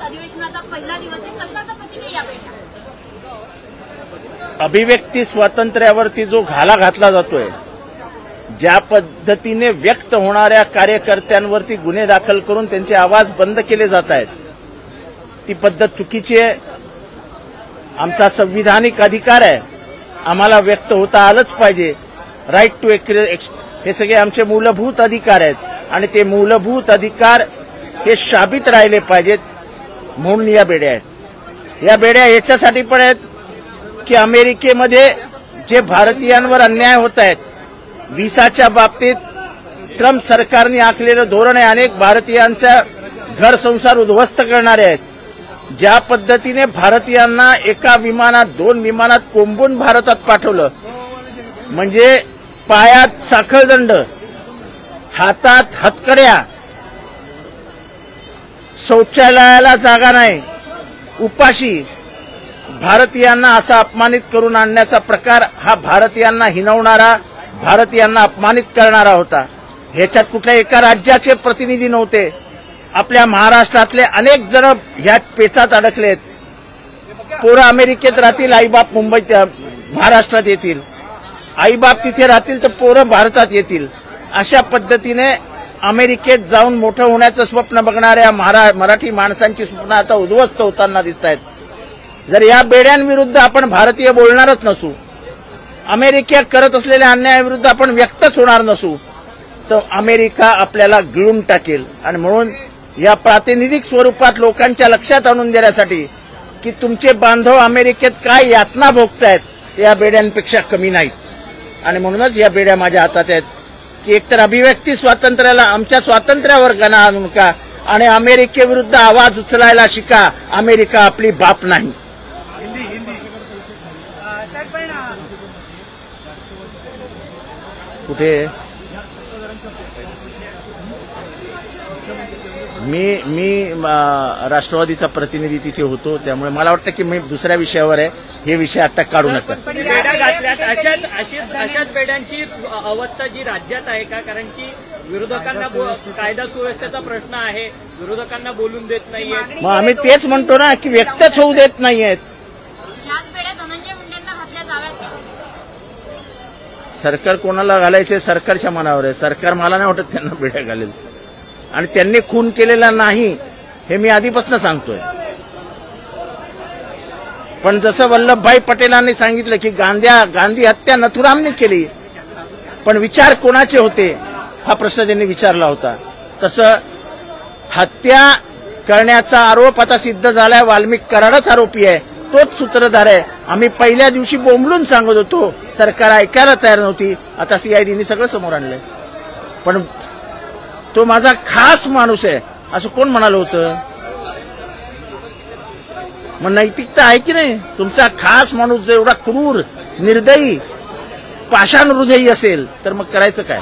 अधिवेशनाचा पहिला दिवस आहे, कशाचा प्रतिक्रिया या बेड्या? अभिव्यक्ती स्वातंत्र्यावरती जो घाला घातला जातोय, ज्या पद्धतीने व्यक्त होणाऱ्या कार्यकर्त्यांवरती गुन्हे दाखल करून त्यांचे आवाज बंद केले जात आहेत, ती पद्धत चुकीची आहे. आमचा संविधानिक अधिकार आहे, आम्हाला व्यक्त होता आलंच पाहिजे. राईट टू हे सगळे आमचे मूलभूत अधिकार आहेत आणि ते मूलभूत अधिकार हे शाबित राहिले पाहिजेत म्हणून या बेड्या आहेत. या बेड्या याच्यासाठी पण आहेत की अमेरिकेमध्ये जे भारतीयांवर अन्याय होत आहेत, व्हिसाच्या बाबतीत ट्रम्प सरकारने आखलेलं धोरण आहे, अनेक भारतीयांचा घर संसार उद्ध्वस्त करणारे आहेत. ज्या पद्धतीने भारतीयांना एका विमानात 2 विमानात कोंबून भारतात पाठवलं, म्हणजे पायात साखळदंड, हातात हतकड्या, शौचालयाला जागा नाही, उपाशी भारतीयांना असा अपमानित करून आणण्याचा प्रकार हा भारतीयांना हिणवणारा, भारतीयांना अपमानित करणारा होता. ह्याच्यात कुठल्या एका राज्याचे प्रतिनिधी नव्हते. आपल्या महाराष्ट्रातले अनेक जण ह्या पेचात अडकलेत. पोरं अमेरिकेत राहतील, आईबाप मुंबईत महाराष्ट्रात येतील, आईबाप तिथे राहतील तर पोरं भारतात येतील. अशा पद्धतीने अमेरिकेत जाऊन मोठं होण्याचं स्वप्न बघणाऱ्या मराठी माणसांची स्वप्न आता उद्ध्वस्त होताना दिसत आहेत. जर या बेड्यांविरुद्ध आपण भारतीय बोलणारच नसू, अमेरिका करत असलेल्या अन्यायाविरुद्ध आपण व्यक्तच होणार नसू, तर अमेरिका आपल्याला गिळून टाकेल. आणि म्हणून या प्रातिनिधिक स्वरूपात लोकांच्या लक्षात आणून देण्यासाठी की तुमचे बांधव अमेरिकेत काय यातना भोगतायत, ते या बेड्यांपेक्षा कमी नाहीत. आणि म्हणूनच या बेड्या माझ्या हातात आहेत की एकतर अभिव्यक्ती स्वातंत्र्याला, आमच्या स्वातंत्र्यावर गणा आणू नका आणि अमेरिकेविरुद्ध आवाज उचलायला शिका. अमेरिका आपली बाप नाही. कुठे मी राष्ट्रवादीचा प्रतिनिधी तिथे होतो, त्यामुळे मला वाटतं की मी दुसऱ्या विषयावर आहे, हे विषय आता काढू नका. बेड्या घातल्यात, अशाच बेड्यांची अवस्था जी राज्यात आहे का? कारण की विरोधकांना कायदा सुव्यवस्थेचा प्रश्न आहे, विरोधकांना बोलून देत नाहीये. मग आम्ही तेच म्हणतो ना की व्यक्तच होऊ देत नाहीयेत. सरकार कोणाला घालायचे सरकारच्या मनावर आहे. सरकार मला नाही वाटत त्यांना बेड्या घालेल. आणि त्यांनी खून केलेला नाही हे मी आधीपासून सांगतोय. पण जसं वल्लभभाई पटेलांनी सांगितलं की गांधी हत्या नथुरामने केली, पण विचार कोणाचे होते हा प्रश्न त्यांनी विचारला होता. तसं हत्या करण्याचा आरोप आता सिद्ध झालाय. वाल्मिक कराडच आरोपी आहे, तोच सूत्रधार आहे. आम्ही पहिल्या दिवशी बोंबलून सांगत होतो, सरकार ऐकायला तयार नव्हती. आता सीआयडीने सगळं समोर आणलंय. पण तो माझा खास माणूस आहे असं कोण म्हणालं होतं? मग नैतिकता आहे की नाही? तुमचा खास माणूस जर एवढा क्रूर, निर्दयी, पाषाण हृदयी असेल तर मग करायचं काय?